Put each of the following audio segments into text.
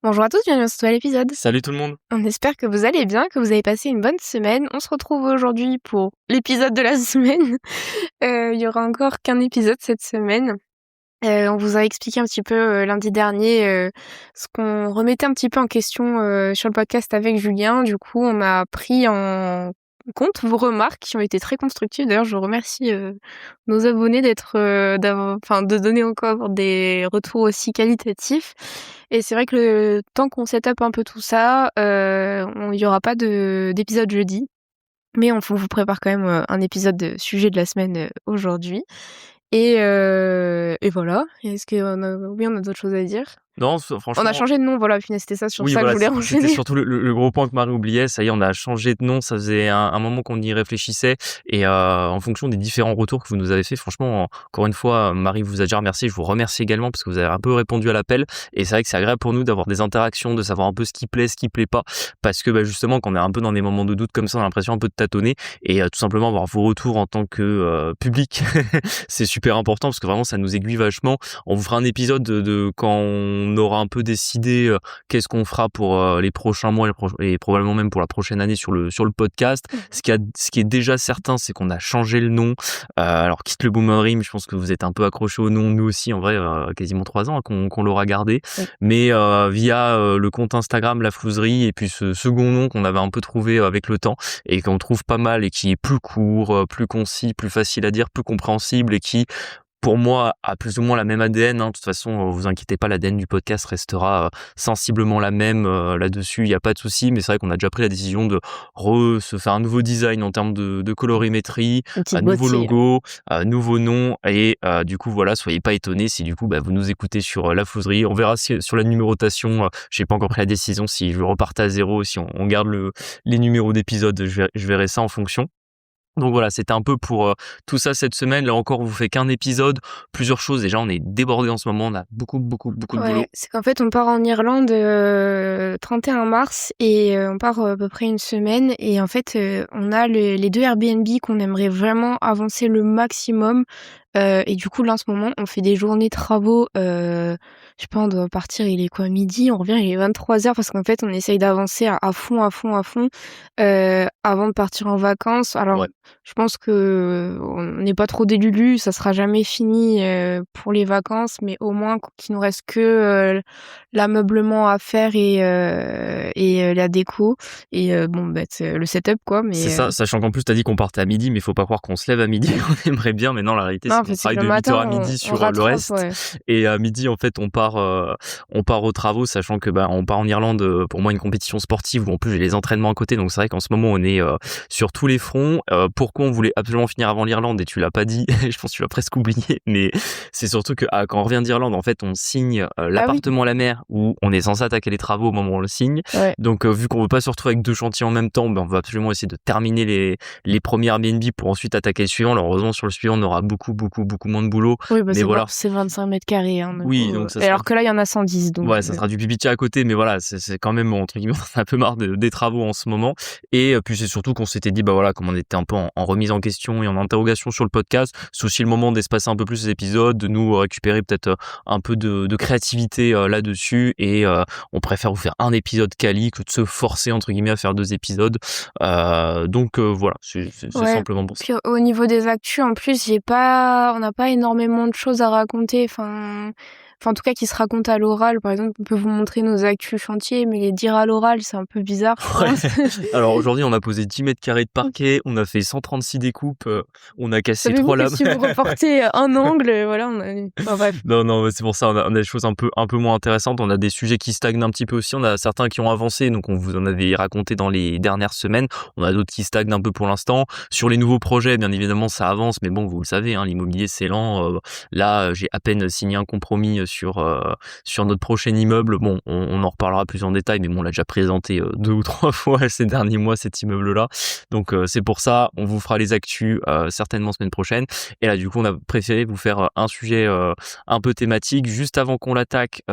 Bonjour à tous, bienvenue dans ce nouvel épisode. Salut tout le monde. On espère que vous allez bien, que vous avez passé une bonne semaine. On se retrouve aujourd'hui pour l'épisode de la semaine. Il y aura encore qu'un épisode cette semaine. On vous a expliqué un petit peu lundi dernier ce qu'on remettait un petit peu en question sur le podcast avec Julien. Du coup, on a pris en compte vos remarques qui ont été très constructives. D'ailleurs, je remercie nos abonnés de donner encore des retours aussi qualitatifs. Et c'est vrai que le temps qu'on set up un peu tout ça, il y aura pas d'épisode jeudi. Mais on vous prépare quand même un épisode de sujet de la semaine aujourd'hui. Et voilà. Est-ce qu'on a d'autres choses à dire? Non, On a franchement, changé de nom, voilà, puis c'était ça sur oui, ça que je voilà, voulais c'était enchaîner. surtout le gros point que Marie oubliait. Ça y est, on a changé de nom. Ça faisait un moment qu'on y réfléchissait. Et en fonction des différents retours que vous nous avez fait, franchement, encore une fois, Marie vous a déjà remercié. Je vous remercie également parce que vous avez un peu répondu à l'appel. Et c'est vrai que c'est agréable pour nous d'avoir des interactions, de savoir un peu ce qui plaît, ce qui plaît pas. Parce que justement, quand on est un peu dans des moments de doute comme ça, on a l'impression un peu de tâtonner. Et tout simplement avoir vos retours en tant que public, c'est super important parce que vraiment, ça nous aiguille vachement. On vous fera un épisode de quand on aura un peu décidé qu'est-ce qu'on fera pour les prochains mois et probablement même pour la prochaine année sur le podcast. Ce qui est déjà certain, c'est qu'on a changé le nom. Alors quitte le Boomerang, je pense que vous êtes un peu accrochés au nom, nous aussi en vrai, quasiment 3 ans qu'on l'aura gardé. Oui. Mais via le compte Instagram La Flouserie et puis ce second nom qu'on avait un peu trouvé avec le temps et qu'on trouve pas mal et qui est plus court, plus concis, plus facile à dire, plus compréhensible et qui pour moi, a plus ou moins la même ADN. De toute façon, vous inquiétez pas, l'ADN du podcast restera sensiblement la même là-dessus. Il n'y a pas de souci, mais c'est vrai qu'on a déjà pris la décision de se faire un nouveau design en termes de colorimétrie, Une petite un nouveau boîtier. logo, nouveau nom. Et du coup, voilà, soyez pas étonnés si du coup, vous nous écoutez sur La Flouserie. On verra si sur la numérotation, j'ai pas encore pris la décision si je repartais à zéro, si on garde les numéros d'épisodes. Je verrai ça en fonction. Donc voilà, c'était un peu pour tout ça cette semaine. Là encore, on vous fait qu'un épisode, plusieurs choses. Déjà, on est débordé en ce moment, on a beaucoup de boulot. Ouais, c'est qu'en fait, on part en Irlande 31 mars et on part à peu près une semaine. Et en fait, on a les 2 Airbnb qu'on aimerait vraiment avancer le maximum. Et du coup, là, en ce moment, on fait des journées travaux. Je sais pas, on doit partir, il est quoi, midi? On revient, il est 23h parce qu'en fait, on essaye d'avancer à fond, avant de partir en vacances. Alors, Ouais. je pense que on n'est pas trop des lulus, ça sera jamais fini pour les vacances, mais au moins qu'il nous reste que l'ameublement à faire et la déco et c'est le setup quoi. Mais C'est ça, sachant qu'en plus, t'as dit qu'on partait à midi, mais il faut pas croire qu'on se lève à midi. On aimerait bien, mais non, la réalité, non, c'est en qu'on fait, c'est travaille que le de 8h matin, à midi on sur le rattrape, reste. ouais. Et à midi, en fait, on part aux travaux, sachant que on part en Irlande pour moi une compétition sportive où en plus j'ai les entraînements à côté. Donc c'est vrai qu'en ce moment, on est sur tous les fronts. Pourquoi on voulait absolument finir avant l'Irlande et tu l'as pas dit, je pense que tu l'as presque oublié, mais c'est surtout que quand on revient d'Irlande, en fait, on signe l'appartement à la mer où on est censé attaquer les travaux au moment où on le signe. Ouais. Donc vu qu'on veut pas se retrouver avec 2 chantiers en même temps, on veut absolument essayer de terminer les premiers Airbnb pour ensuite attaquer le suivant. Alors heureusement sur le suivant on aura beaucoup moins de boulot. Oui, Mais voilà. c'est 25 mètres carrés. Hein, Oui, donc ça et sera alors que là, il y en a 110. Donc, ouais, ça sera du pipitia à côté, mais voilà, c'est quand même, entre guillemets, on a un peu marre des travaux en ce moment. Et puis c'est surtout qu'on s'était dit, voilà, comme on était un peu en remise en question et en interrogation sur le podcast, c'est aussi le moment d'espacer un peu plus les épisodes, de nous récupérer peut-être un peu de créativité là-dessus. Et on préfère vous faire un épisode quali que de se forcer, entre guillemets, à faire 2 épisodes. Donc voilà, c'est ouais. simplement pour ça. Puis au niveau des actus, en plus, on n'a pas énormément de choses à raconter. Enfin, en tout cas, qui se racontent à l'oral. Par exemple, on peut vous montrer nos actus chantiers, mais les dire à l'oral, c'est un peu bizarre, je pense. Alors aujourd'hui, on a posé 10 mètres carrés de parquet, on a fait 136 découpes, on a cassé Savez-vous 3 que lames. si vous reportez un angle, voilà, bref. Non, c'est pour ça, on a des choses un peu moins intéressantes. On a des sujets qui stagnent un petit peu aussi. On a certains qui ont avancé, donc on vous en avait raconté dans les dernières semaines. On a d'autres qui stagnent un peu pour l'instant. Sur les nouveaux projets, bien évidemment, ça avance, mais bon, vous le savez, l'immobilier c'est lent. Là, j'ai à peine signé un compromis sur notre prochain immeuble. Bon, on en reparlera plus en détail, mais bon, on l'a déjà présenté 2 ou 3 fois ces derniers mois, cet immeuble-là. Donc c'est pour ça, on vous fera les actus certainement semaine prochaine. Et là, du coup, on a préféré vous faire un sujet un peu thématique juste avant qu'on l'attaque.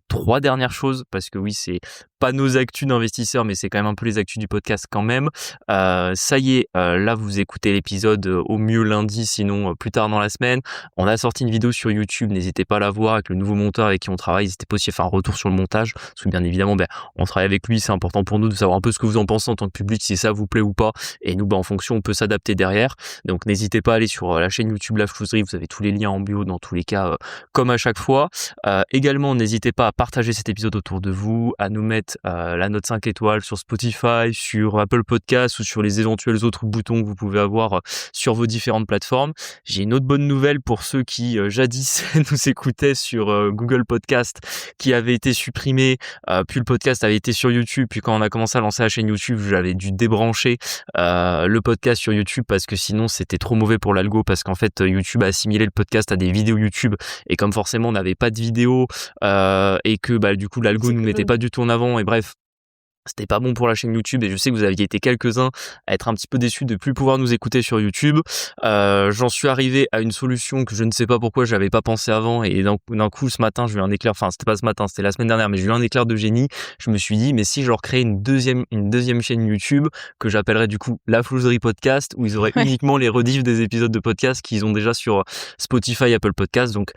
3 dernières choses, parce que oui, c'est pas nos actus d'investisseurs, mais c'est quand même un peu les actus du podcast quand même. Ça y est, là vous écoutez l'épisode au mieux lundi, sinon plus tard dans la semaine. On a sorti une vidéo sur YouTube, n'hésitez pas à la voir avec le nouveau monteur avec qui on travaille, n'hésitez pas aussi à faire un retour sur le montage, parce que bien évidemment, on travaille avec lui, c'est important pour nous de savoir un peu ce que vous en pensez en tant que public, si ça vous plaît ou pas, et nous, en fonction, on peut s'adapter derrière. Donc n'hésitez pas à aller sur la chaîne YouTube La Flouserie, vous avez tous les liens en bio dans tous les cas, comme à chaque fois. Également, n'hésitez pas à partager cet épisode autour de vous, à nous mettre la note 5 étoiles sur Spotify, sur Apple Podcasts ou sur les éventuels autres boutons que vous pouvez avoir sur vos différentes plateformes. J'ai une autre bonne nouvelle pour ceux qui jadis nous écoutaient sur Google Podcast, qui avait été supprimé, puis le podcast avait été sur YouTube, puis quand on a commencé à lancer la chaîne YouTube, j'avais dû débrancher le podcast sur YouTube parce que sinon c'était trop mauvais pour l'algo, parce qu'en fait YouTube a assimilé le podcast à des vidéos YouTube, et comme forcément on n'avait pas de vidéo et que du coup l'algo nous mettait pas du tout en avant, et bref, c'était pas bon pour la chaîne YouTube, et je sais que vous aviez été quelques-uns à être un petit peu déçus de plus pouvoir nous écouter sur YouTube. J'en suis arrivé à une solution que je ne sais pas pourquoi j'avais pas pensé avant, et d'un coup ce matin j'ai eu un éclair, enfin c'était pas ce matin, c'était la semaine dernière, mais j'ai eu un éclair de génie. Je me suis dit, mais si je leur créais une deuxième chaîne YouTube que j'appellerais du coup La Flouserie Podcast, où ils auraient uniquement les rediffs des épisodes de podcast qu'ils ont déjà sur Spotify, Apple Podcast. Donc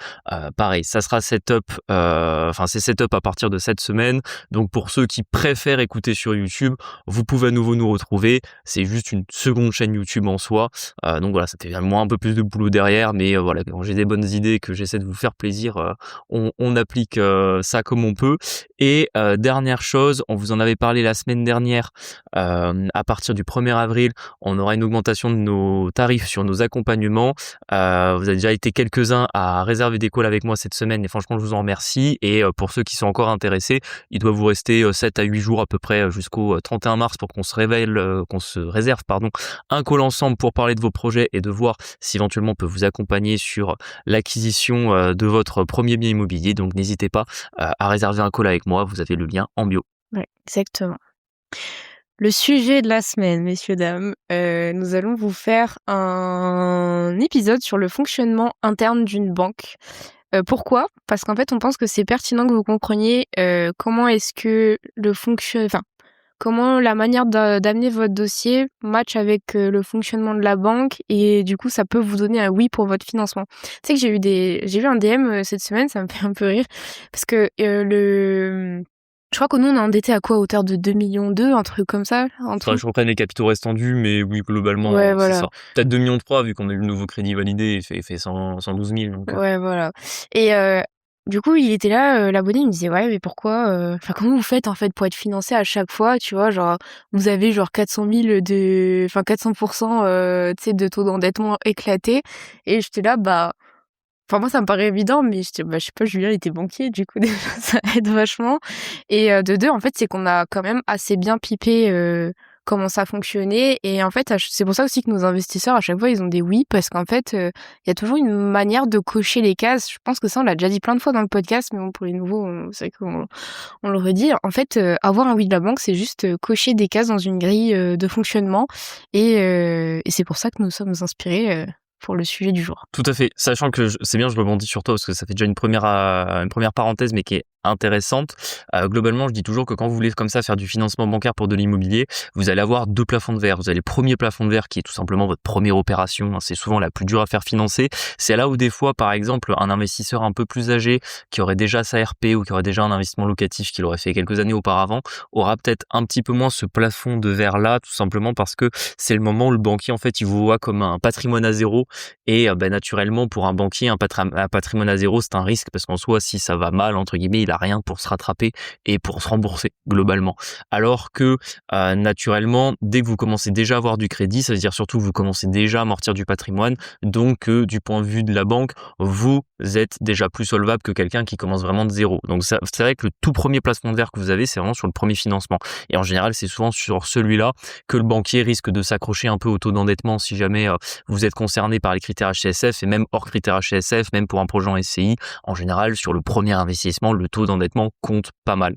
pareil, ça sera setup, c'est setup à partir de cette semaine. Donc pour ceux qui préfèrent écouter sur YouTube, vous pouvez à nouveau nous retrouver. C'est juste une seconde chaîne YouTube en soi. Donc voilà, ça fait moins un peu plus de boulot derrière, mais voilà, quand j'ai des bonnes idées, que j'essaie de vous faire plaisir, on applique ça comme on peut. Et dernière chose, on vous en avait parlé la semaine dernière, à partir du 1er avril, on aura une augmentation de nos tarifs sur nos accompagnements. Vous avez déjà été quelques-uns à réserver des calls avec moi cette semaine, et franchement je vous en remercie. Et pour ceux qui sont encore intéressés, il doit vous rester 7 à 8 jours à peu près jusqu'au 31 mars pour qu'on se réserve un call ensemble pour parler de vos projets et de voir si éventuellement on peut vous accompagner sur l'acquisition de votre premier bien immobilier. Donc n'hésitez pas à réserver un call avec moi, vous avez le lien en bio. Ouais, exactement. Le sujet de la semaine, messieurs, dames, nous allons vous faire un épisode sur le fonctionnement interne d'une banque. Pourquoi ? Parce qu'en fait, on pense que c'est pertinent que vous compreniez comment est-ce que comment la manière d'amener votre dossier match avec le fonctionnement de la banque, et du coup, ça peut vous donner un oui pour votre financement. Tu sais que j'ai vu un DM cette semaine, ça me fait un peu rire, parce que je crois que nous, on est endetté à quoi, à hauteur de 2,2 millions, un truc comme ça. Faudrait que je reprenne les capitaux restants dus, mais oui, globalement, Ouais, c'est voilà. ça. Peut-être 2,3 millions, vu qu'on a eu le nouveau crédit validé, et fait 112 000. Donc, Ouais, voilà. Et du coup, il était là, l'abonné, il me disait, ouais, mais pourquoi, comment vous faites en fait pour être financé à chaque fois, tu vois, genre, vous avez genre 400 000 400%, tu sais, de taux d'endettement éclaté. Et j'étais là, moi, ça me paraît évident, mais je sais pas, Julien, il était banquier, du coup, déjà, ça aide vachement. Et de deux, en fait, c'est qu'on a quand même assez bien pipé comment ça fonctionnait. Et en fait, c'est pour ça aussi que nos investisseurs, à chaque fois, ils ont des oui, parce qu'en fait, il y a toujours une manière de cocher les cases. Je pense que ça, on l'a déjà dit plein de fois dans le podcast, mais bon, pour les nouveaux, c'est vrai qu'on le redit. En fait, avoir un oui de la banque, c'est juste cocher des cases dans une grille de fonctionnement. Et c'est pour ça que nous sommes inspirés pour le sujet du jour. Tout à fait. Sachant que c'est bien, je rebondis sur toi parce que ça fait déjà une première parenthèse, mais qui est intéressante. Globalement, je dis toujours que quand vous voulez comme ça faire du financement bancaire pour de l'immobilier, vous allez avoir 2 plafonds de verre. Vous avez le premier plafond de verre qui est tout simplement votre première opération. C'est souvent la plus dure à faire financer. C'est là où des fois, par exemple, un investisseur un peu plus âgé qui aurait déjà sa RP ou qui aurait déjà un investissement locatif qu'il aurait fait quelques années auparavant aura peut-être un petit peu moins ce plafond de verre là, tout simplement parce que c'est le moment où le banquier, en fait, il vous voit comme un patrimoine à zéro. Et naturellement, pour un banquier, un patrimoine à zéro, c'est un risque parce qu'en soi, si ça va mal, entre guillemets, il a rien pour se rattraper et pour se rembourser globalement. Alors que naturellement, dès que vous commencez déjà à avoir du crédit, ça veut dire surtout que vous commencez déjà à amortir du patrimoine. Donc, du point de vue de la banque, vous êtes déjà plus solvable que quelqu'un qui commence vraiment de zéro. Donc, c'est vrai que le tout premier placement de verre que vous avez, c'est vraiment sur le premier financement. Et en général, c'est souvent sur celui-là que le banquier risque de s'accrocher un peu au taux d'endettement si jamais vous êtes concerné par les critères HCSF, et même hors critères HCSF, même pour un projet en SCI. En général, sur le premier investissement, le taux d'endettement compte pas mal.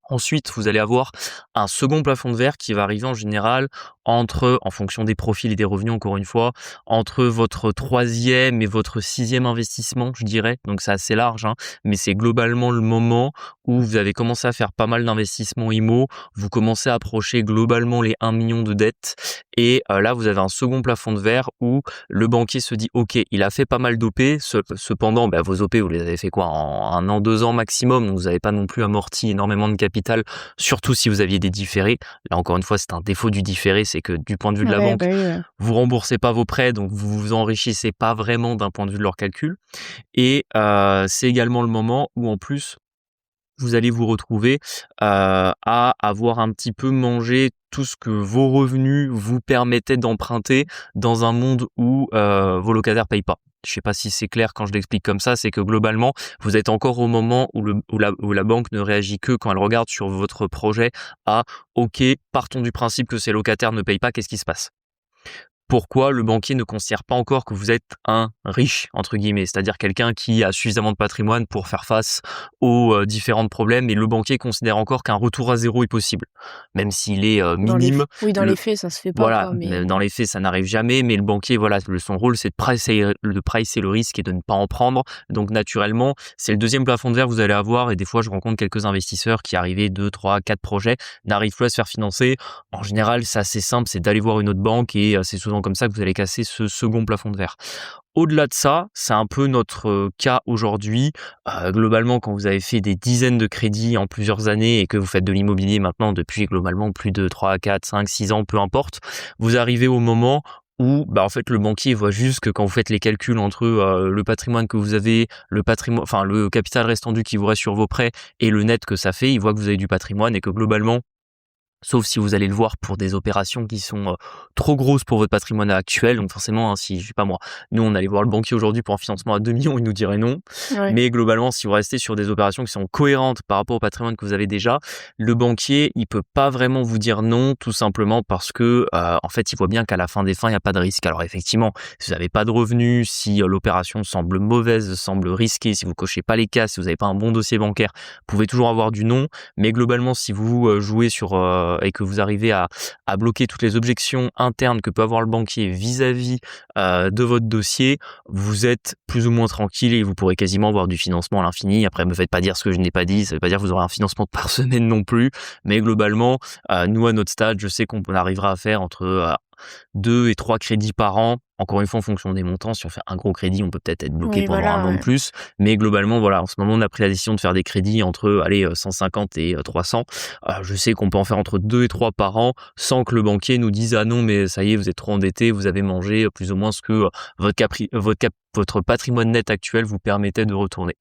Ensuite, vous allez avoir un second plafond de verre qui va arriver en général en fonction des profils et des revenus encore une fois, entre votre 3e et votre 6e investissement, je dirais. Donc c'est assez large, hein, mais c'est globalement le moment où vous avez commencé à faire pas mal d'investissements IMO, vous commencez à approcher globalement les 1 million de dettes et là vous avez un second plafond de verre où le banquier se dit: «OK, il a fait pas mal d'OP, cependant, vos OP vous les avez fait quoi? En 1 an, 2 ans maximum, donc vous avez pas non plus amorti énormément de capital, surtout si vous aviez des différés». Là encore une fois, c'est un défaut du différé, c'est que du point de vue de la Ouais, banque, bah, oui, ouais. vous remboursez pas vos prêts, donc vous vous enrichissez pas vraiment d'un point de vue de leur calcul et c'est également le moment où en plus vous allez vous retrouver, à avoir un petit peu mangé tout ce que vos revenus vous permettaient d'emprunter dans un monde où, vos locataires payent pas. Je sais pas si c'est clair quand je l'explique comme ça, c'est que globalement, vous êtes encore au moment où la banque ne réagit que quand elle regarde sur votre projet à: «OK, partons du principe que ces locataires ne payent pas, qu'est-ce qui se passe?» Pourquoi le banquier ne considère pas encore que vous êtes un «riche» entre guillemets, c'est-à-dire quelqu'un qui a suffisamment de patrimoine pour faire face aux, différents problèmes et le banquier considère encore qu'un retour à zéro est possible. Même s'il est, Dans les f minime, oui, dans les le faits, ça se fait pas, voilà, quoi, mais dans les faits, ça n'arrive jamais, mais le banquier, voilà, son rôle, c'est de pricer le risque et de ne pas en prendre. Donc naturellement, c'est le deuxième plafond de verre que vous allez avoir et des fois, je rencontre quelques investisseurs qui arrivaient 2, 3, 4 projets, n'arrivent plus à se faire financer. En général, c'est assez simple, c'est d'aller voir une autre banque et c'est souvent comme ça que vous allez casser ce second plafond de verre. Au-delà de ça, c'est un peu notre cas aujourd'hui. Globalement, quand vous avez fait des dizaines de crédits en plusieurs années et que vous faites de l'immobilier maintenant depuis globalement plus de 3, 4, 5, 6 ans, peu importe, vous arrivez au moment où, en fait, le banquier voit juste que quand vous faites les calculs entre, le patrimoine que vous avez, le capital restant dû qui vous reste sur vos prêts et le net que ça fait, il voit que vous avez du patrimoine et que globalement, sauf si vous allez le voir pour des opérations qui sont, trop grosses pour votre patrimoine actuel. Donc forcément, hein, si je sais pas moi, nous on allait voir le banquier aujourd'hui pour un financement à 2 millions, il nous dirait non. ouais. Mais globalement, si vous restez sur des opérations qui sont cohérentes par rapport au patrimoine que vous avez déjà, le banquier, il peut pas vraiment vous dire non, tout simplement parce que, en fait, il voit bien qu'à la fin des fins, il y a pas de risque. Alors effectivement, si vous avez pas de revenus, si, l'opération semble mauvaise, semble risquée, si vous cochez pas les cases, si vous avez pas un bon dossier bancaire, vous pouvez toujours avoir du non. Mais globalement, si vous, jouez sur, et que vous arrivez à bloquer toutes les objections internes que peut avoir le banquier vis-à-vis, de votre dossier, vous êtes plus ou moins tranquille et vous pourrez quasiment avoir du financement à l'infini. Après, me faites pas dire ce que je n'ai pas dit, ça veut pas dire que vous aurez un financement par semaine non plus, mais globalement, nous à notre stade, je sais qu'on arrivera à faire entre, 2 et 3 crédits par an. Encore une fois, en fonction des montants, si on fait un gros crédit, on peut peut-être être bloqué Oui, pendant voilà, 1 an de ouais. plus. Mais globalement, voilà, en ce moment, on a pris la décision de faire des crédits entre, 150 et 300. Je sais qu'on peut en faire entre 2 et 3 par an sans que le banquier nous dise: «Ah non, mais ça y est, vous êtes trop endetté, vous avez mangé plus ou moins ce que, votre patrimoine net actuel vous permettait de retourner».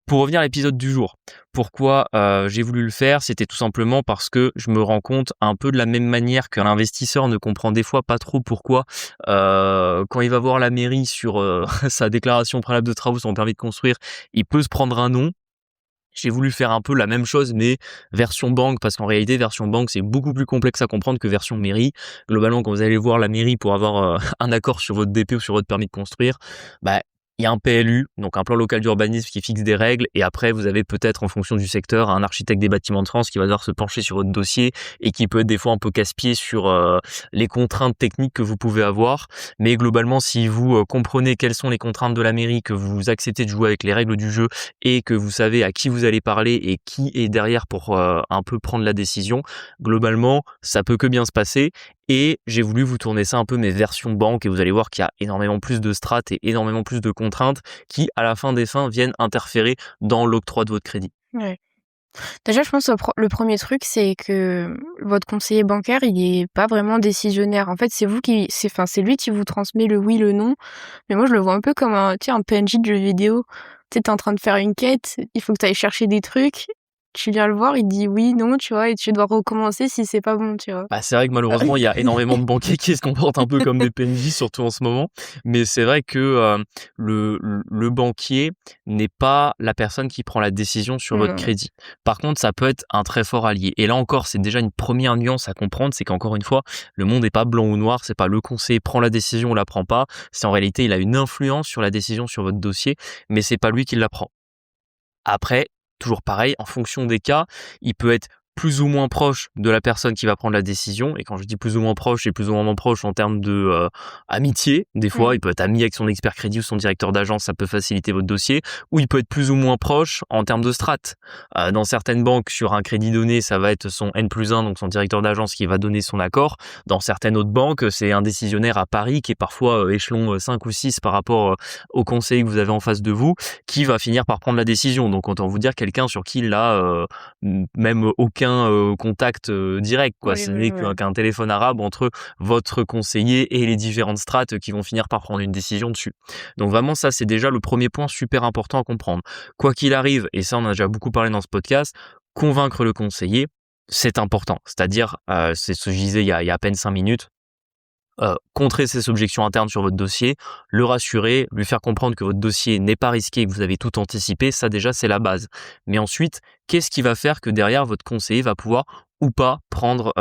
Pour revenir à l'épisode du jour, pourquoi, j'ai voulu le faire? C'était tout simplement parce que je me rends compte un peu de la même manière qu'un investisseur ne comprend des fois pas trop pourquoi, quand il va voir la mairie sur, sa déclaration préalable de travaux, son permis de construire, il peut se prendre un non. J'ai voulu faire un peu la même chose, mais version banque, parce qu'en réalité, version banque, c'est beaucoup plus complexe à comprendre que version mairie. Globalement, quand vous allez voir la mairie pour avoir, un accord sur votre DP ou sur votre permis de construire, bah, il y a un PLU, donc un plan local d'urbanisme qui fixe des règles et après vous avez peut-être en fonction du secteur un architecte des bâtiments de France qui va devoir se pencher sur votre dossier et qui peut être des fois un peu casse-pied sur, les contraintes techniques que vous pouvez avoir. Mais globalement, si vous, comprenez quelles sont les contraintes de la mairie, que vous acceptez de jouer avec les règles du jeu et que vous savez à qui vous allez parler et qui est derrière pour, un peu prendre la décision, globalement, ça peut que bien se passer et j'ai voulu vous tourner ça un peu mes versions banque et vous allez voir qu'il y a énormément plus de strates et énormément plus de contraintes qui, à la fin des fins, viennent interférer dans l'octroi de votre crédit. Ouais. Déjà, je pense le premier truc, c'est que votre conseiller bancaire, il est pas vraiment décisionnaire. En fait, c'est lui qui vous transmet le oui, le non. Mais moi, je le vois un peu comme un PNJ de jeu vidéo. Tu sais, t'es en train de faire une quête, il faut que tu ailles chercher des trucs. Tu viens le voir, il dit oui, non, tu vois, et tu dois recommencer si c'est pas bon, tu vois. C'est vrai que malheureusement, il y a énormément de banquiers qui se comportent un peu comme des PNJ, surtout en ce moment. Mais c'est vrai que le banquier n'est pas la personne qui prend la décision sur votre Non. crédit. Par contre, ça peut être un très fort allié. Et là encore, c'est déjà une première nuance à comprendre, c'est qu'encore une fois, le monde n'est pas blanc ou noir. C'est pas le conseiller prend la décision ou la prend pas. C'est en réalité, il a une influence sur la décision sur votre dossier, mais c'est pas lui qui la prend. Après, toujours pareil, en fonction des cas, il peut être plus ou moins proche de la personne qui va prendre la décision. Et quand je dis plus ou moins proche, c'est plus ou moins proche en termes de amitié. Des fois, il peut être ami avec son expert crédit ou son directeur d'agence, ça peut faciliter votre dossier. Ou il peut être plus ou moins proche en termes de strat. Dans certaines banques, sur un crédit donné, ça va être son N+1, donc son directeur d'agence qui va donner son accord. Dans certaines autres banques, c'est un décisionnaire à Paris qui est parfois échelon 5 ou 6 par rapport au conseiller que vous avez en face de vous, qui va finir par prendre la décision. Donc autant vous dire quelqu'un sur qui il n'a même aucun contact direct, quoi. Oui, Ce oui, n'est oui. qu'un téléphone arabe entre votre conseiller et les différentes strates qui vont finir par prendre une décision dessus. Donc vraiment, ça, c'est déjà le premier point super important à comprendre. Quoi qu'il arrive, et ça on a déjà beaucoup parlé dans ce podcast, convaincre le conseiller, c'est important. C'est-à-dire, c'est ce que je disais il y a à peine 5 minutes, contrer ses objections internes sur votre dossier, le rassurer, lui faire comprendre que votre dossier n'est pas risqué et que vous avez tout anticipé, ça déjà c'est la base. Mais ensuite, qu'est-ce qui va faire que derrière votre conseiller va pouvoir ou pas prendre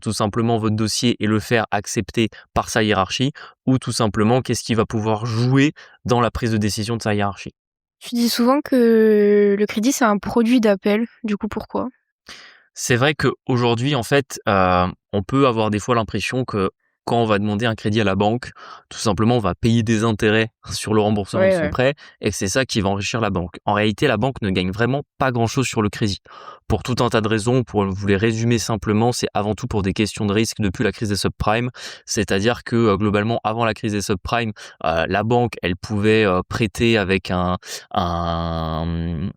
tout simplement votre dossier et le faire accepter par sa hiérarchie, ou tout simplement qu'est-ce qui va pouvoir jouer dans la prise de décision de sa hiérarchie. Tu dis souvent que le crédit, c'est un produit d'appel. Du coup, pourquoi? C'est vrai qu'aujourd'hui, en fait, on peut avoir des fois l'impression que quand on va demander un crédit à la banque, tout simplement, on va payer des intérêts sur le remboursement de Ouais, son ouais. prêt et que c'est ça qui va enrichir la banque. En réalité, la banque ne gagne vraiment pas grand-chose sur le crédit. Pour tout un tas de raisons, pour vous les résumer simplement, c'est avant tout pour des questions de risque depuis la crise des subprimes. C'est-à-dire que globalement, avant la crise des subprimes, la banque, elle pouvait prêter avec comment on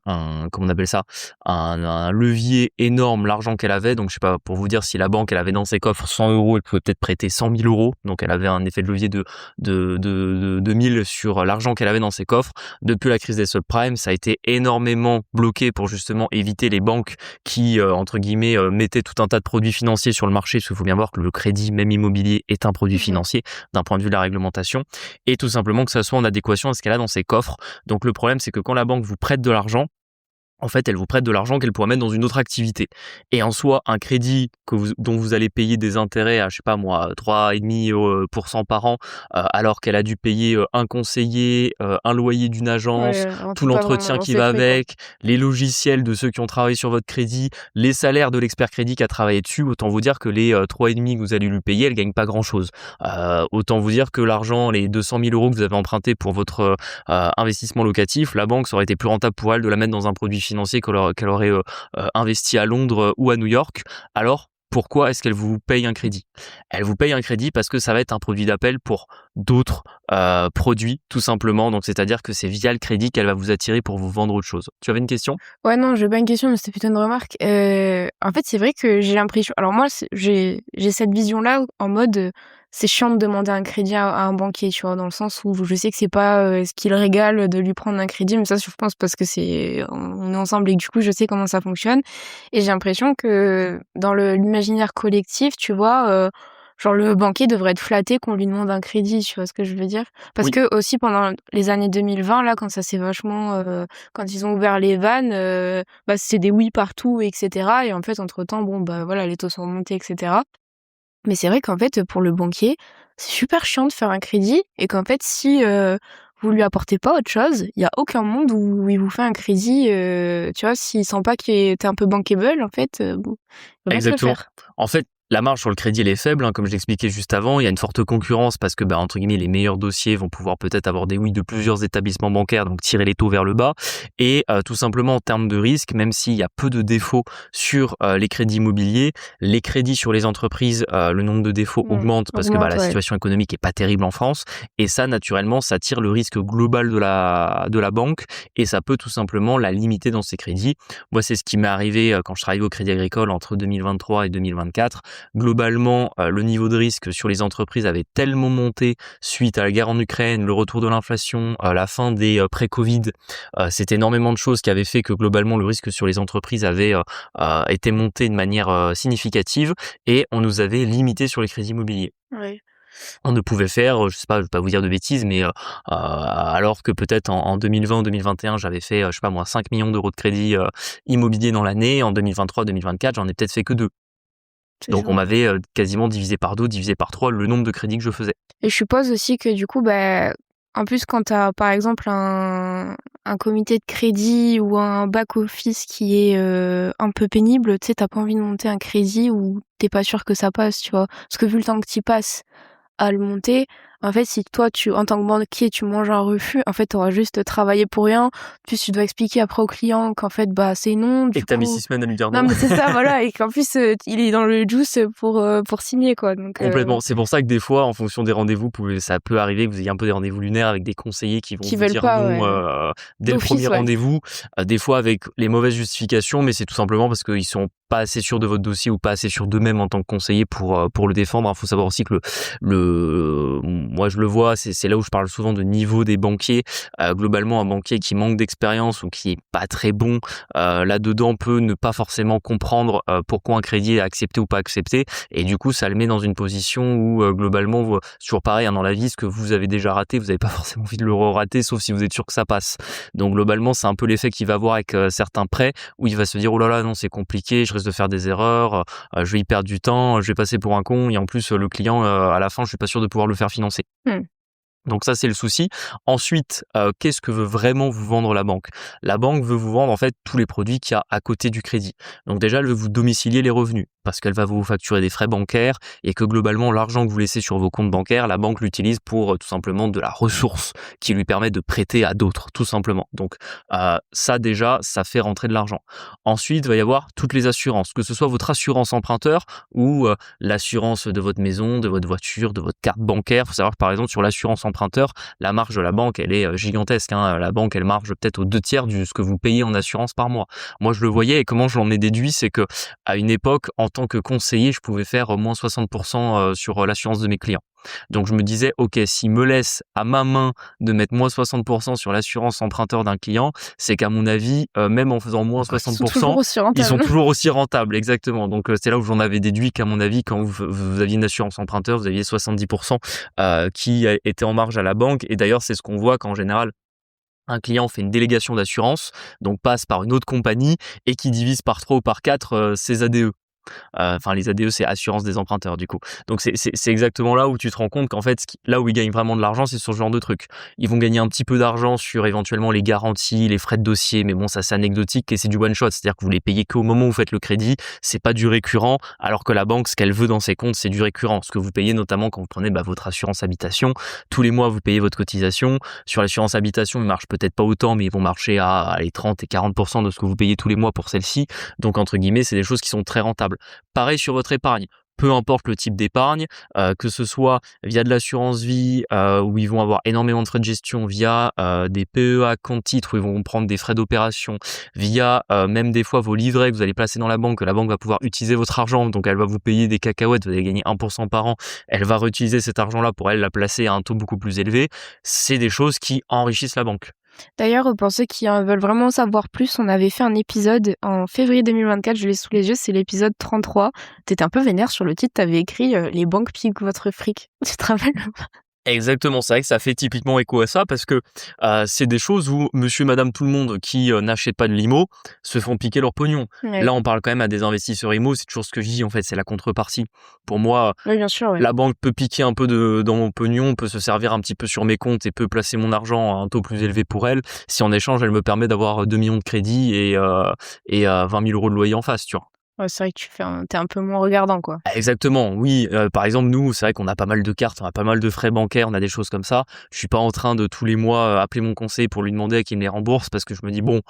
appelle ça, un levier énorme, l'argent qu'elle avait. Donc je sais pas, pour vous dire, si la banque elle avait dans ses coffres 100 euros, elle pouvait peut-être prêter 100 000 euros. Donc elle avait un effet de levier de 1000 sur l'argent qu'elle avait dans ses coffres. Depuis la crise des subprimes, ça a été énormément bloqué pour justement éviter les banques qui entre guillemets mettaient tout un tas de produits financiers sur le marché, parce qu'il faut bien voir que le crédit, même immobilier, est un produit financier d'un point de vue de la réglementation, et tout simplement que ça soit en adéquation à ce qu'elle a dans ses coffres. Donc le problème, c'est que quand la banque vous prête de l'argent, en fait, elle vous prête de l'argent qu'elle pourrait mettre dans une autre activité. Et en soi, un crédit dont vous allez payer des intérêts à, je sais pas moi, 3,5% par an, alors qu'elle a dû payer un conseiller, un loyer d'une agence, Ouais, on tout rentre pas vraiment l'entretien dans qui ses va frais, quoi. avec, les logiciels de ceux qui ont travaillé sur votre crédit, les salaires de l'expert crédit qui a travaillé dessus, autant vous dire que les 3,5 que vous allez lui payer, elle gagne pas grand-chose. Autant vous dire que l'argent, les 200 000 euros que vous avez emprunté pour votre investissement locatif, la banque, ça aurait été plus rentable pour elle de la mettre dans un produit financier qu'elle aurait investi à Londres ou à New York. Alors, pourquoi est-ce qu'elle vous paye un crédit? Elle vous paye un crédit parce que ça va être un produit d'appel pour d'autres produits, tout simplement. Donc, c'est-à-dire que c'est via le crédit qu'elle va vous attirer pour vous vendre autre chose. Tu avais une question? Ouais, non, j'ai pas une question, mais c'était plutôt une remarque. En fait, c'est vrai que j'ai l'impression. Alors moi, j'ai cette vision-là en mode, c'est chiant de demander un crédit à un banquier, tu vois, dans le sens où je sais que c'est pas ce qui le régale de lui prendre un crédit, mais ça, je pense parce que on est ensemble et que du coup, je sais comment ça fonctionne. Et j'ai l'impression que dans l'imaginaire collectif, tu vois, genre le banquier devrait être flatté qu'on lui demande un crédit, tu vois ce que je veux dire? Parce Oui, que aussi pendant les années 2020, là, quand ça s'est vachement, quand ils ont ouvert les vannes, bah, c'était des oui partout, et cetera. Et en fait, entre-temps, bon, bah, voilà, les taux sont remontés, et cetera. Mais c'est vrai qu'en fait, pour le banquier, c'est super chiant de faire un crédit et qu'en fait, si vous lui apportez pas autre chose, il y a aucun monde où il vous fait un crédit, tu vois, s'il sent pas que t'es un peu bankable, en fait, bon, il va pas te le exactement. faire. En fait, la marge sur le crédit, elle est faible, hein, comme je l'expliquais juste avant. Il y a une forte concurrence parce que, bah, entre guillemets, les meilleurs dossiers vont pouvoir peut-être avoir des oui de plusieurs établissements bancaires, donc tirer les taux vers le bas. Et tout simplement, en termes de risque, même s'il y a peu de défauts sur les crédits immobiliers, les crédits sur les entreprises, le nombre de défauts augmente parce que bah, Augmente, la ouais. situation économique est pas terrible en France. Et ça, naturellement, ça tire le risque global de la banque et ça peut tout simplement la limiter dans ses crédits. Moi, c'est ce qui m'est arrivé quand je travaillais au Crédit Agricole entre 2023 et 2024. Globalement, le niveau de risque sur les entreprises avait tellement monté suite à la guerre en Ukraine, le retour de l'inflation, la fin des pré-Covid. C'était énormément de choses qui avaient fait que globalement le risque sur les entreprises avait été monté de manière significative et on nous avait limité sur les crédits immobiliers. Ouais. On ne pouvait faire, je sais pas, je vais pas vous dire de bêtises, mais alors que peut-être en 2020 ou 2021, j'avais fait, je sais pas moi, 5 millions d'euros de crédit immobilier dans l'année. En 2023-2024, j'en ai peut-être fait que 2. C'est Donc on ça. m'avait quasiment divisé par 2, divisé par 3 le nombre de crédits que je faisais. Et je suppose aussi que du coup, bah, En plus, quand tu as, par exemple, un comité de crédit ou un back-office qui est un peu pénible, tu sais, t'as pas envie de monter un crédit où t'es pas sûr que ça passe, tu vois. Parce que vu le temps que t'y passes à le monter, en fait, si toi, en tant que banquier, tu manges un refus, en fait, t'auras juste travaillé pour rien. Puis tu dois expliquer après au client qu'en fait, bah, c'est non, Et du que t'as mis coup... 6 semaines à lui dire Non, non. mais c'est ça, voilà, et qu'en plus, il est dans le juice pour signer, quoi. Donc, Complètement. C'est pour ça que des fois, en fonction des rendez-vous, ça peut arriver que vous ayez un peu des rendez-vous lunaires avec des conseillers qui vont qui vous veulent dire pas, non ouais. dès le premier D'office, ouais. rendez-vous, des fois avec les mauvaises justifications, mais c'est tout simplement parce qu'ils sont pas assez sûrs de votre dossier ou pas assez sûrs d'eux-mêmes en tant que conseiller pour le défendre. Il faut savoir aussi que moi je le vois, c'est là où je parle souvent de niveau des banquiers. Globalement, un banquier qui manque d'expérience ou qui est pas très bon là-dedans peut ne pas forcément comprendre pourquoi un crédit est accepté ou pas accepté, et du coup ça le met dans une position où globalement c'est toujours pareil, hein, dans la vie, ce que vous avez déjà raté, vous n'avez pas forcément envie de le rater, sauf si vous êtes sûr que ça passe. Donc globalement, c'est un peu l'effet qu'il va avoir avec certains prêts, où il va se dire oh là là, non, c'est compliqué, je risque de faire des erreurs, je vais y perdre du temps, je vais passer pour un con, et en plus le client à la fin, je suis pas sûr de pouvoir le faire financer. Hmm. Donc ça, c'est le souci. Ensuite, qu'est-ce que veut vraiment vous vendre la banque? La banque veut vous vendre en fait tous les produits qu'il y a à côté du crédit. Donc déjà, elle veut vous domicilier les revenus parce qu'elle va vous facturer des frais bancaires, et que globalement, l'argent que vous laissez sur vos comptes bancaires, la banque l'utilise pour tout simplement de la ressource qui lui permet de prêter à d'autres, tout simplement. Donc ça déjà, ça fait rentrer de l'argent. Ensuite, il va y avoir toutes les assurances, que ce soit votre assurance emprunteur ou l'assurance de votre maison, de votre voiture, de votre carte bancaire. Il faut savoir que par exemple, sur l'assurance emprunteur, la marge de la banque, elle est gigantesque, hein. La banque, elle marge peut-être aux 2/3 de ce que vous payez en assurance par mois. Moi, je le voyais, et comment je l'en ai déduit, c'est que à une époque, en tant que conseiller, je pouvais faire moins 60% sur l'assurance de mes clients. Donc je me disais, ok, s'il me laisse à ma main de mettre moins 60% sur l'assurance emprunteur d'un client, c'est qu'à mon avis, même en faisant moins Ils sont toujours 60%, aussi ils sont rentables. toujours aussi rentables, exactement. Donc c'est là où j'en avais déduit qu'à mon avis, quand vous aviez une assurance emprunteur, vous aviez 70% qui était en marge à la banque. Et d'ailleurs, c'est ce qu'on voit qu'en général, un client fait une délégation d'assurance, donc passe par une autre compagnie, et qui divise par 3 ou par 4 ses ADE. Enfin, les ADE, c'est assurance des emprunteurs, du coup. Donc c'est exactement là où tu te rends compte qu'en fait, là où ils gagnent vraiment de l'argent, c'est sur ce genre de trucs. Ils vont gagner un petit peu d'argent sur éventuellement les garanties, les frais de dossier, mais bon, ça c'est anecdotique et c'est du one shot, c'est-à-dire que vous les payez qu'au moment où vous faites le crédit, c'est pas du récurrent, alors que la banque, ce qu'elle veut dans ses comptes, c'est du récurrent. Ce que vous payez notamment quand vous prenez votre assurance habitation, tous les mois vous payez votre cotisation. Sur l'assurance habitation, ils marchent peut-être pas autant, mais ils vont marcher à les 30 et 40% de ce que vous payez tous les mois pour celle-ci. Donc entre guillemets, c'est des choses qui sont très rentables. Pareil sur votre épargne. Peu importe le type d'épargne, que ce soit via de l'assurance vie, où ils vont avoir énormément de frais de gestion, via des PEA compte titres où ils vont prendre des frais d'opération, via même des fois vos livrets que vous allez placer dans la banque, que la banque va pouvoir utiliser votre argent, donc elle va vous payer des cacahuètes, vous allez gagner 1% par an, elle va réutiliser cet argent-là pour elle la placer à un taux beaucoup plus élevé. C'est des choses qui enrichissent la banque. D'ailleurs, pour ceux qui veulent vraiment savoir plus, on avait fait un épisode en février 2024, je l'ai sous les yeux, c'est l'épisode 33. T'étais un peu vénère sur le titre, t'avais écrit les banques piquent votre fric. Tu te rappelles? Exactement, c'est vrai que ça fait typiquement écho à ça, parce que c'est des choses où monsieur, madame, tout le monde qui n'achètent pas de limo se font piquer leur pognon. Ouais. Là, on parle quand même à des investisseurs IMO, c'est toujours ce que je dis, en fait, c'est la contrepartie. Pour moi, Oui, bien sûr, ouais. la banque peut piquer un peu dans mon pognon, peut se servir un petit peu sur mes comptes et peut placer mon argent à un taux plus élevé pour elle, si en échange, elle me permet d'avoir 2 millions de crédit et 20 000 € de loyer en face, tu vois. Ouais, c'est vrai que t'es un peu moins regardant, quoi. Exactement, oui. Par exemple, nous, c'est vrai qu'on a pas mal de cartes, on a pas mal de frais bancaires, on a des choses comme ça. Je suis pas en train de tous les mois appeler mon conseiller pour lui demander à qu'il me les rembourse, parce que je me dis bon,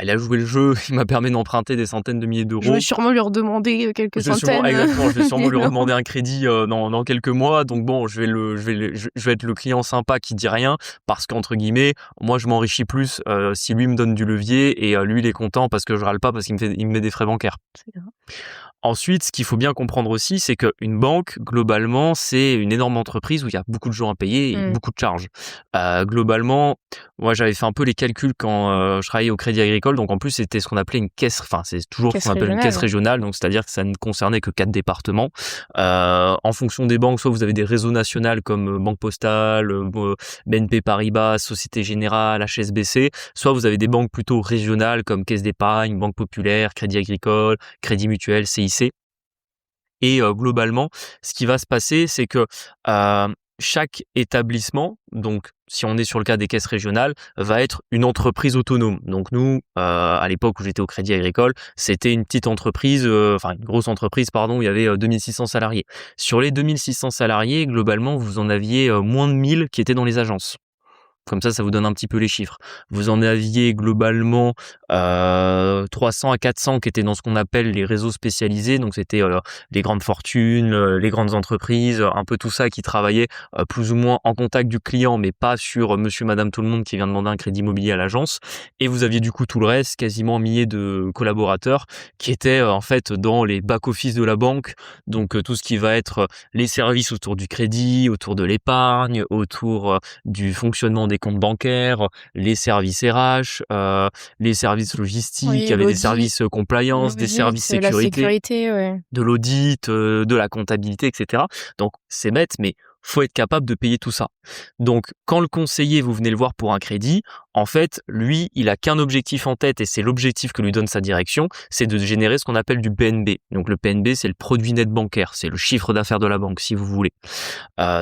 il a joué le jeu, il m'a permis d'emprunter des centaines de milliers Je d'euros. vais sûrement lui redemander quelques centaines. Exactement, je vais sûrement lui Mais non. redemander un crédit dans quelques mois. Donc bon, je vais être le client sympa qui dit rien, parce qu'entre guillemets, moi je m'enrichis plus si lui me donne du levier, et lui il est content parce que je râle pas parce il me met des frais bancaires. C'est grave. Ensuite, ce qu'il faut bien comprendre aussi, c'est qu'une banque, globalement, c'est une énorme entreprise où il y a beaucoup de gens à payer et beaucoup de charges. Globalement, moi, j'avais fait un peu les calculs quand je travaillais au Crédit Agricole. Donc, en plus, c'était ce qu'on appelait une caisse, enfin, c'est toujours ce Caisse qu'on appelle une caisse régionale, régionale. Donc, c'est-à-dire que ça ne concernait que 4 départements. En fonction des banques, soit vous avez des réseaux nationaux comme Banque Postale, BNP Paribas, Société Générale, HSBC, soit vous avez des banques plutôt régionales comme Caisse d'Épargne, Banque Populaire, Crédit Agricole, Crédit Mutuel, CIC. Et globalement, ce qui va se passer, c'est que chaque établissement, donc si on est sur le cas des caisses régionales, va être une entreprise autonome. Donc nous, à l'époque où j'étais au Crédit Agricole, c'était une petite entreprise, enfin une grosse entreprise pardon, où il y avait 2600 salariés. Sur les 2600 salariés, globalement, vous en aviez moins de 1000 qui étaient dans les agences. Comme ça vous donne un petit peu les chiffres. Vous en aviez globalement 300 à 400 qui étaient dans ce qu'on appelle les réseaux spécialisés. Donc c'était les grandes fortunes, les grandes entreprises, un peu tout ça qui travaillait plus ou moins en contact du client, mais pas sur monsieur, madame, tout le monde qui vient demander un crédit immobilier à l'agence. Et vous aviez du coup tout le reste, quasiment un millier de collaborateurs qui étaient en fait dans les back-office de la banque. Donc tout ce qui va être les services autour du crédit, autour de l'épargne, autour du fonctionnement des comptes bancaires, les services RH, les services logistiques, il Oui, y avait des services compliance, des l'audit, services la sécurité, sécurité, ouais. de l'audit, de la comptabilité, etc. Donc c'est bête, mais faut être capable de payer tout ça. Donc quand le conseiller, vous venez le voir pour un crédit, en fait, lui, il a qu'un objectif en tête et c'est l'objectif que lui donne sa direction, c'est de générer ce qu'on appelle du PNB. Donc le PNB, c'est le produit net bancaire, c'est le chiffre d'affaires de la banque, si vous voulez.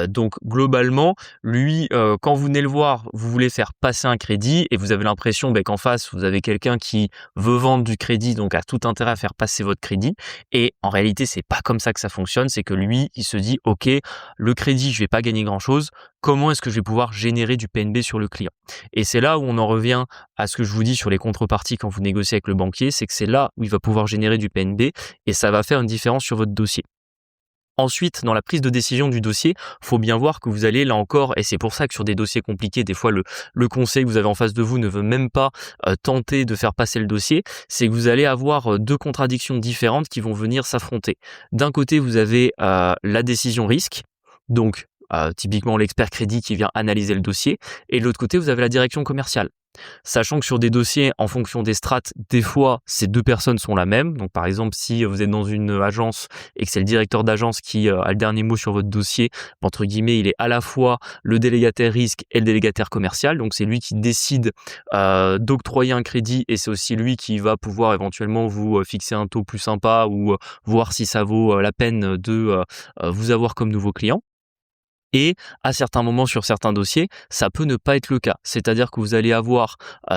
Donc globalement, lui, quand vous venez le voir, vous voulez faire passer un crédit et vous avez l'impression qu'en face, vous avez quelqu'un qui veut vendre du crédit, donc a tout intérêt à faire passer votre crédit. Et en réalité, c'est pas comme ça que ça fonctionne. C'est que lui, il se dit, OK, le crédit, je vais pas gagner grand-chose. Comment est-ce que je vais pouvoir générer du PNB sur le client? Et c'est là où on en revient à ce que je vous dis sur les contreparties quand vous négociez avec le banquier, c'est que c'est là où il va pouvoir générer du PNB et ça va faire une différence sur votre dossier. Ensuite, dans la prise de décision du dossier, faut bien voir que vous allez, là encore, et c'est pour ça que sur des dossiers compliqués, des fois le conseil que vous avez en face de vous ne veut même pas tenter de faire passer le dossier, c'est que vous allez avoir deux contradictions différentes qui vont venir s'affronter. D'un côté, vous avez la décision risque, donc typiquement l'expert crédit qui vient analyser le dossier, et de l'autre côté, vous avez la direction commerciale. Sachant que sur des dossiers, en fonction des strates, des fois, ces deux personnes sont la même. Donc, par exemple, si vous êtes dans une agence et que c'est le directeur d'agence qui a le dernier mot sur votre dossier, entre guillemets, il est à la fois le délégataire risque et le délégataire commercial. Donc, c'est lui qui décide d'octroyer un crédit et c'est aussi lui qui va pouvoir éventuellement vous fixer un taux plus sympa ou voir si ça vaut la peine de vous avoir comme nouveau client. Et à certains moments sur certains dossiers, ça peut ne pas être le cas. C'est-à-dire que vous allez avoir,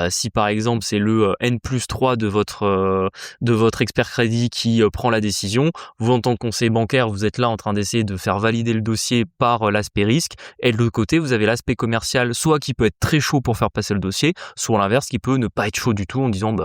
si par exemple c'est le N+3 de votre expert crédit qui prend la décision, vous en tant que conseiller bancaire, vous êtes là en train d'essayer de faire valider le dossier par l'aspect risque, et de l'autre côté, vous avez l'aspect commercial, soit qui peut être très chaud pour faire passer le dossier, soit l'inverse qui peut ne pas être chaud du tout en disant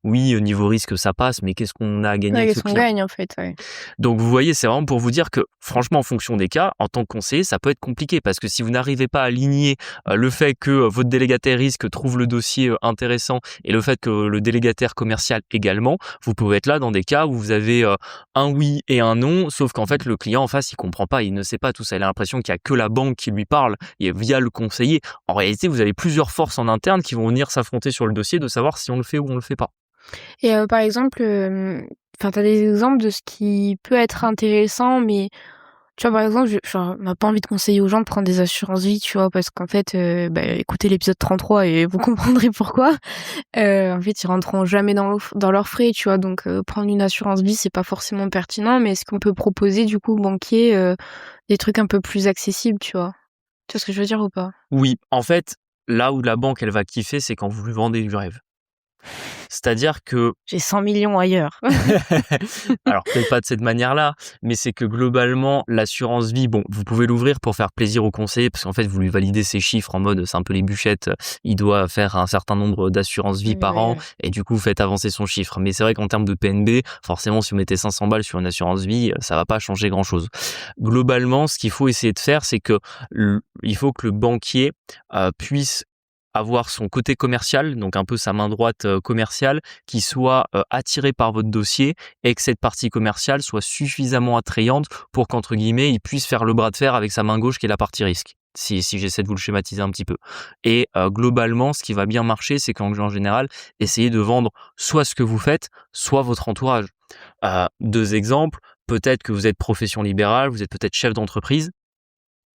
oui, niveau risque ça passe, mais qu'est-ce qu'on a à gagner Ouais, avec ce qu'est-ce qu'on client? gagne en fait, ouais. Donc vous voyez, c'est vraiment pour vous dire que franchement, en fonction des cas, en tant que conseiller, ça peut être compliqué parce que si vous n'arrivez pas à aligner le fait que votre délégataire risque trouve le dossier intéressant et le fait que le délégataire commercial également, vous pouvez être là dans des cas où vous avez un oui et un non, sauf qu'en fait le client en face il comprend pas, il ne sait pas tout ça, il a l'impression qu'il y a que la banque qui lui parle et via le conseiller. En réalité, vous avez plusieurs forces en interne qui vont venir s'affronter sur le dossier de savoir si on le fait ou on le fait pas. Et par exemple, enfin, tu as des exemples de ce qui peut être intéressant, mais tu vois, par exemple, genre, on n'a pas envie de conseiller aux gens de prendre des assurances vie, tu vois, parce qu'en fait, écoutez l'épisode 33 et vous comprendrez pourquoi. En fait, ils rentreront jamais dans leurs frais, tu vois, donc prendre une assurance vie, c'est pas forcément pertinent, mais est-ce qu'on peut proposer, du coup, au banquier, des trucs un peu plus accessibles, tu vois? Tu vois ce que je veux dire ou pas? Oui, en fait, là où la banque elle va kiffer, c'est quand vous lui vendez du rêve. C'est-à-dire que J'ai 100 millions ailleurs. alors peut-être pas de cette manière-là, mais c'est que globalement, l'assurance vie, bon, vous pouvez l'ouvrir pour faire plaisir au conseiller, parce qu'en fait, vous lui validez ses chiffres en mode, c'est un peu les bûchettes, il doit faire un certain nombre d'assurances vie Oui, par oui, an, oui. et du coup, vous faites avancer son chiffre. Mais c'est vrai qu'en termes de PNB, forcément, si vous mettez 500 balles sur une assurance vie, ça va pas changer grand-chose. Globalement, ce qu'il faut essayer de faire, c'est que il faut que le banquier puisse avoir son côté commercial, donc un peu sa main droite commerciale, qui soit attiré par votre dossier et que cette partie commerciale soit suffisamment attrayante pour qu'entre guillemets, il puisse faire le bras de fer avec sa main gauche qui est la partie risque. Si j'essaie de vous le schématiser un petit peu. Et globalement, ce qui va bien marcher, c'est qu'en général, essayez de vendre soit ce que vous faites, soit votre entourage. Deux exemples, peut-être que vous êtes profession libérale, vous êtes peut-être chef d'entreprise.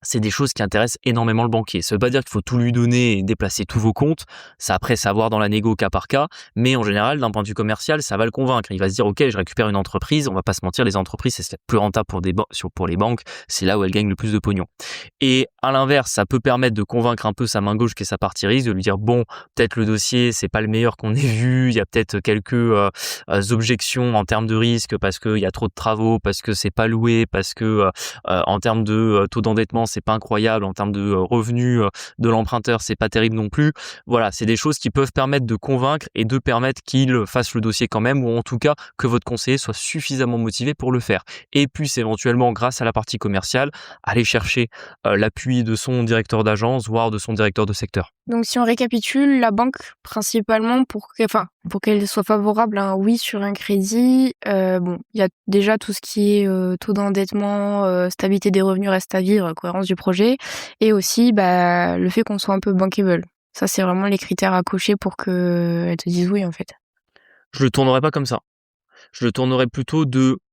c'est des choses qui intéressent énormément le banquier. Ça veut pas dire qu'il faut tout lui donner et déplacer tous vos comptes. Ça, après, savoir dans la négo cas par cas. Mais en général, d'un point de vue commercial, ça va le convaincre. Il va se dire, OK, je récupère une entreprise. On va pas se mentir, les entreprises, c'est ce qu'il y a de plus rentable pour les banques. C'est là où elles gagnent le plus de pognon. Et à l'inverse, ça peut permettre de convaincre un peu sa main gauche qui est sa partie risque, de lui dire, bon, peut-être le dossier, c'est pas le meilleur qu'on ait vu. Il y a peut-être quelques objections en termes de risque parce qu'il y a trop de travaux, parce que c'est pas loué, parce que en termes de taux d'endettement, c'est pas incroyable, en termes de revenus de l'emprunteur, c'est pas terrible non plus. Voilà, c'est des choses qui peuvent permettre de convaincre et de permettre qu'il fasse le dossier quand même, ou en tout cas que votre conseiller soit suffisamment motivé pour le faire. Et puis éventuellement, grâce à la partie commerciale, aller chercher l'appui de son directeur d'agence, voire de son directeur de secteur. Donc si on récapitule, la banque principalement pour qu'elle soit favorable à un oui sur un crédit, bon, il y a déjà tout ce qui est taux d'endettement, stabilité des revenus reste à vivre, cohérence du projet, et aussi le fait qu'on soit un peu bankable. Ça, c'est vraiment les critères à cocher pour qu'elle te dise oui en fait. Je le tournerai pas comme ça. Je le tournerai plutôt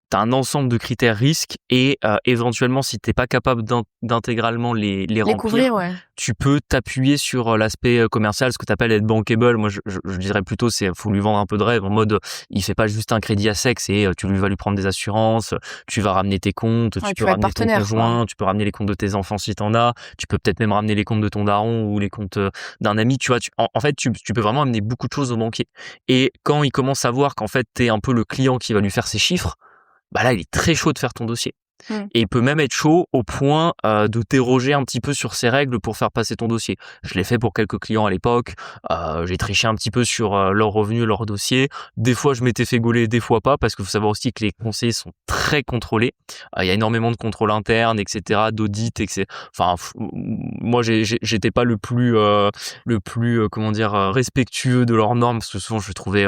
t'as un ensemble de critères risques et éventuellement, si t'es pas capable d'intégralement les remplir, couvrir, ouais. tu peux t'appuyer sur l'aspect commercial, ce que tu appelles être bankable. Moi, je dirais plutôt, faut lui vendre un peu de rêve en mode, il fait pas juste un crédit à sec, tu vas lui prendre des assurances, tu vas ramener tes comptes, Ouais, tu peux ramener ton conjoint, quoi. tu peux ramener les comptes de tes enfants si t'en as, tu peux peut-être même ramener les comptes de ton daron ou les comptes d'un ami. Tu vois, en fait, tu peux vraiment amener beaucoup de choses au banquier. Et quand il commence à voir qu'en fait, t'es un peu le client qui va lui faire ses chiffres, là, il est très chaud de faire ton dossier. Et il peut même être chaud au point de déroger un petit peu sur ses règles pour faire passer ton dossier. Je l'ai fait pour quelques clients à l'époque. J'ai triché un petit peu sur leurs revenus, leurs dossiers. Des fois, je m'étais fait gauler, des fois pas, parce qu'il faut savoir aussi que les conseillers sont très contrôlés. Il y a énormément de contrôle interne, etc., d'audit, etc. Enfin, moi, j'étais pas le plus respectueux de leurs normes, parce que souvent, je trouvais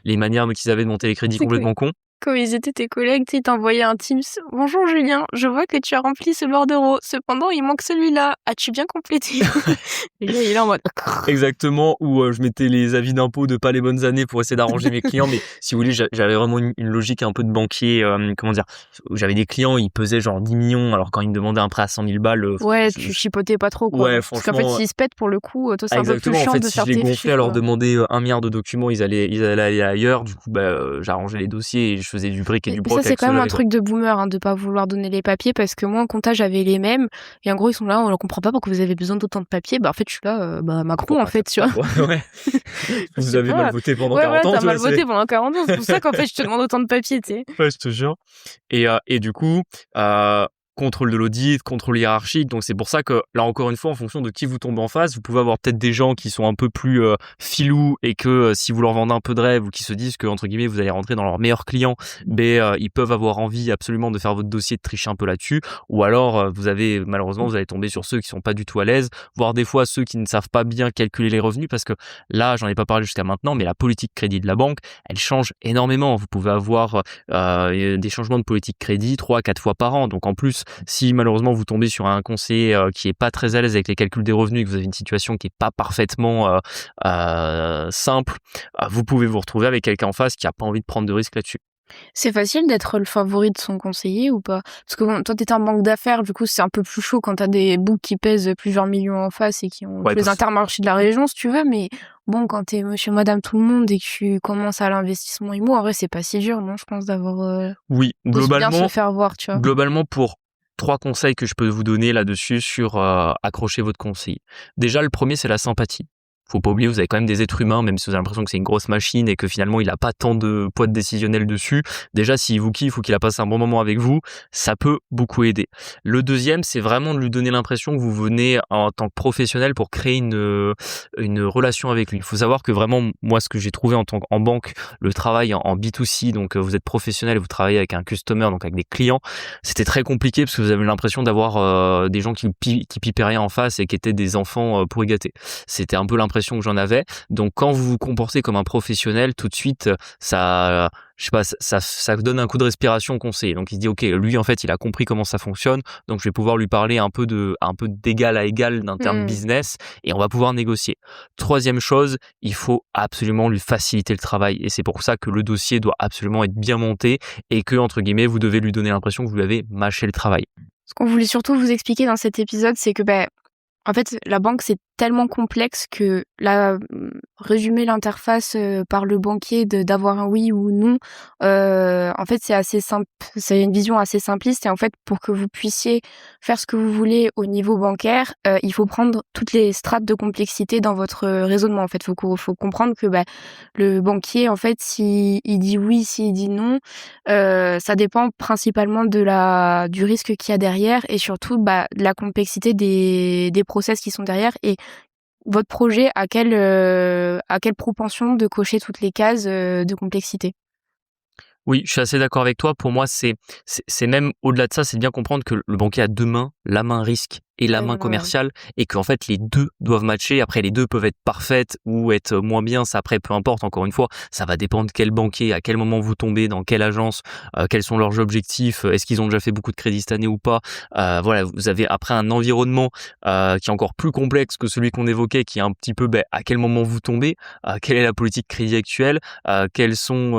les manières qu'ils avaient de monter les crédits complètement cons. Quand ils étaient tes collègues, tu t'envoyaient un Teams. Bonjour Julien, je vois que tu as rempli ce bordereau. Cependant, il manque celui-là. As-tu bien complété? Et là, il est en mode. Exactement, où je mettais les avis d'impôt de pas les bonnes années pour essayer d'arranger mes clients. Mais si vous voulez, j'avais vraiment une logique un peu de banquier. J'avais des clients, ils pesaient genre 10 millions. Alors quand ils me demandaient un prêt à 100 000 balles. Ouais, tu chipotais pas trop, quoi. Ouais, parce qu'en fait, s'ils se pètent pour le coup, toi, c'est un peu plus exactement. chiant En fait, de si faire je les tes gonflais chiffres, à leur demander 1 milliard de documents, ils allaient aller ailleurs. Du coup, j'arrangeais les dossiers et je faisais du bric et du broc. Ça, c'est quand même un truc de boomer, de pas vouloir donner les papiers, parce que moi, en compta, j'avais les mêmes. Et en gros, ils sont là, on ne comprend pas pourquoi vous avez besoin d'autant de papiers. En fait, je suis là, Macron, en fait, tu vois. Ouais. Vous avez mal voté pendant 40 ans. Ouais, t'as mal voté pendant 40 ans. C'est pour ça qu'en fait, je te demande autant de papiers, tu sais. Ouais, je te jure. Et du coup, contrôle de l'audit, contrôle hiérarchique. Donc c'est pour ça que là encore une fois, en fonction de qui vous tombez en face, vous pouvez avoir peut-être des gens qui sont un peu plus filous et que si vous leur vendez un peu de rêve ou qui se disent que entre guillemets vous allez rentrer dans leurs meilleurs clients, ils peuvent avoir envie absolument de faire votre dossier, de tricher un peu là-dessus. Ou alors vous allez tomber sur ceux qui sont pas du tout à l'aise, voire des fois ceux qui ne savent pas bien calculer les revenus, parce que là j'en ai pas parlé jusqu'à maintenant, mais la politique crédit de la banque, elle change énormément. Vous pouvez avoir des changements de politique crédit 3 à 4 fois par an. Donc en plus, si malheureusement vous tombez sur un conseiller qui est pas très à l'aise avec les calculs des revenus et que vous avez une situation qui est pas parfaitement simple, vous pouvez vous retrouver avec quelqu'un en face qui a pas envie de prendre de risques là-dessus. C'est facile d'être le favori de son conseiller ou pas? Parce que bon, toi, t'es en banque d'affaires, du coup, c'est un peu plus chaud quand t'as des books qui pèsent plusieurs millions en face et qui ont tous les intermarchés de la région, si tu veux, mais bon, quand t'es monsieur, madame, tout le monde et que tu commences à l'investissement IMO, en vrai, c'est pas si dur, non, je pense, d'avoir... Oui, globalement, bien se faire voir, tu vois. Globalement, pour 3 conseils que je peux vous donner là-dessus sur accrocher votre conseiller. Déjà, le premier, c'est la sympathie. Faut pas oublier, vous avez quand même des êtres humains, même si vous avez l'impression que c'est une grosse machine et que finalement il a pas tant de poids décisionnel dessus. Déjà, s'il vous kiffe ou qu'il a passé un bon moment avec vous, ça peut beaucoup aider. Le deuxième, c'est vraiment de lui donner l'impression que vous venez en tant que professionnel pour créer une relation avec lui. Il faut savoir que vraiment, moi, ce que j'ai trouvé en banque, le travail en B2C, donc vous êtes professionnel, vous travaillez avec un customer, donc avec des clients, c'était très compliqué parce que vous avez l'impression d'avoir des gens qui pipaient rien en face et qui étaient des enfants pourri gâtés. C'était un peu l'impression que j'en avais. Donc quand vous vous comportez comme un professionnel, tout de suite ça donne un coup de respiration au conseiller. Donc il se dit OK, lui en fait il a compris comment ça fonctionne, donc je vais pouvoir lui parler un peu d'égal à égal d'un terme business et on va pouvoir négocier. Troisième chose, il faut absolument lui faciliter le travail et c'est pour ça que le dossier doit absolument être bien monté et que entre guillemets vous devez lui donner l'impression que vous lui avez mâché le travail. Ce qu'on voulait surtout vous expliquer dans cet épisode, c'est que, en fait, la banque, c'est tellement complexe que résumer l'interface par le banquier d'avoir un oui ou non, en fait, c'est assez simple. C'est une vision assez simpliste et en fait, pour que vous puissiez faire ce que vous voulez au niveau bancaire, il faut prendre toutes les strates de complexité dans votre raisonnement. En fait, faut comprendre que le banquier, en fait, s'il dit oui, s'il dit non, ça dépend principalement du risque qu'il y a derrière et surtout de la complexité des process qui sont derrière et votre projet a quelle propension de cocher toutes les cases de complexité. Oui, je suis assez d'accord avec toi. Pour moi, c'est même au-delà de ça, c'est de bien comprendre que le banquier a 2 mains, la main risque et la Ouais, main voilà, ouais. commerciale, et qu'en fait les 2 doivent matcher. Après, les 2 peuvent être parfaites ou être moins bien, ça après peu importe, encore une fois, ça va dépendre quel banquier, à quel moment vous tombez, dans quelle agence, quels sont leurs objectifs, est-ce qu'ils ont déjà fait beaucoup de crédits cette année ou pas. Voilà, vous avez après un environnement qui est encore plus complexe que celui qu'on évoquait, qui est un petit peu à quel moment vous tombez, quelle est la politique crédit actuelle, quels sont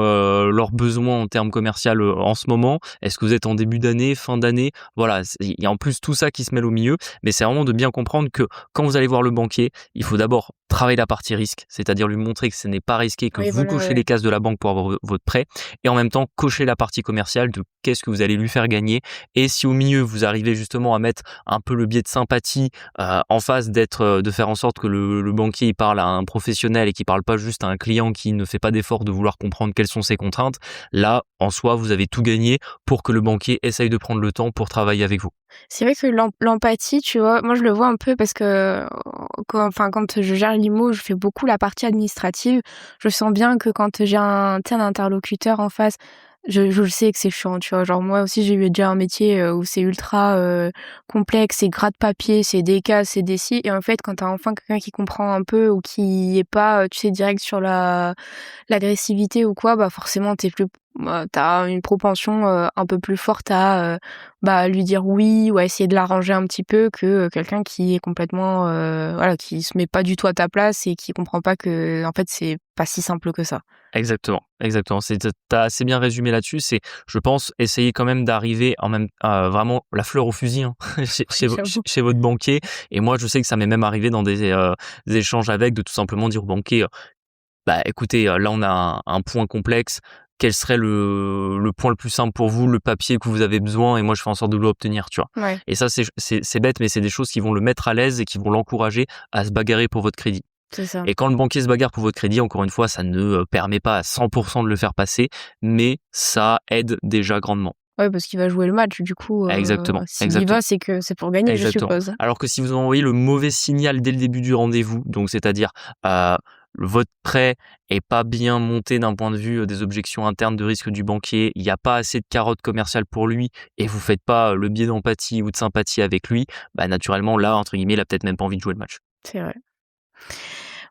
leurs besoins en termes commercial en ce moment, est-ce que vous êtes en début d'année, fin d'année, voilà, il y a en plus tout ça qui se mêle au milieu, mais c'est vraiment de bien comprendre que quand vous allez voir le banquier, il faut d'abord travailler la partie risque, c'est-à-dire lui montrer que ce n'est pas risqué, que Oui, vous voilà, cochez ouais. les cases de la banque pour avoir votre prêt, et en même temps cocher la partie commerciale de qu'est-ce que vous allez lui faire gagner. Et si au milieu vous arrivez justement à mettre un peu le biais de sympathie en face, de faire en sorte que le banquier il parle à un professionnel et qu'il parle pas juste à un client qui ne fait pas d'effort de vouloir comprendre quelles sont ses contraintes, là en soi vous avez tout gagné pour que le banquier essaye de prendre le temps pour travailler avec vous. C'est vrai que l'empathie, tu vois, moi je le vois un peu parce que quand je gère l'IMO, je fais beaucoup la partie administrative. Je sens bien que quand j'ai un interlocuteur en face, je le sais que c'est chiant, tu vois. Genre moi aussi j'ai eu déjà un métier où c'est ultra complexe, c'est gras de papier, c'est des cas, c'est des ci. Et en fait, quand t'as enfin quelqu'un qui comprend un peu ou qui est pas, tu sais, direct sur l'agressivité ou quoi, forcément t'as une propension un peu plus forte à lui dire oui ou à essayer de l'arranger un petit peu que quelqu'un qui est complètement voilà, qui se met pas du tout à ta place et qui comprend pas que en fait c'est pas si simple que ça. Exactement, exactement. T'as assez bien résumé là-dessus. C'est, je pense, essayer quand même d'arriver en même vraiment la fleur au fusil hein, Oui, j'avoue. chez votre banquier. Et moi, je sais que ça m'est même arrivé dans des échanges avec, de tout simplement dire au banquier, écoutez, là on a un point complexe. Quel serait le point le plus simple pour vous, le papier que vous avez besoin, et moi je fais en sorte de l'obtenir, tu vois. Ouais, Et ça, c'est bête, mais c'est des choses qui vont le mettre à l'aise et qui vont l'encourager à se bagarrer pour votre crédit. c'est ça. Et quand le banquier se bagarre pour votre crédit, encore une fois, ça ne permet pas à 100% de le faire passer, mais ça aide déjà grandement. Ouais, parce qu'il va jouer le match du coup, Exactement, s'il y va, exactement. c'est que c'est pour gagner, je Exactement. suppose. Alors que si vous envoyez le mauvais signal dès le début du rendez-vous, donc c'est-à-dire votre prêt est pas bien monté d'un point de vue des objections internes de risque du banquier, il n'y a pas assez de carottes commerciales pour lui et vous faites pas le biais d'empathie ou de sympathie avec lui, naturellement là, entre guillemets, il a peut-être même pas envie de jouer le match. C'est vrai.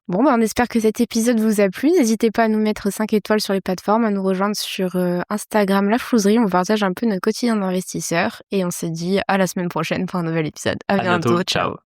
Bon, on espère que cet épisode vous a plu. N'hésitez pas à nous mettre 5 étoiles sur les plateformes, à nous rejoindre sur Instagram La Flouserie. On partage un peu notre quotidien d'investisseur. Et on se dit à la semaine prochaine pour un nouvel épisode. À À bientôt, bientôt, ciao. ciao.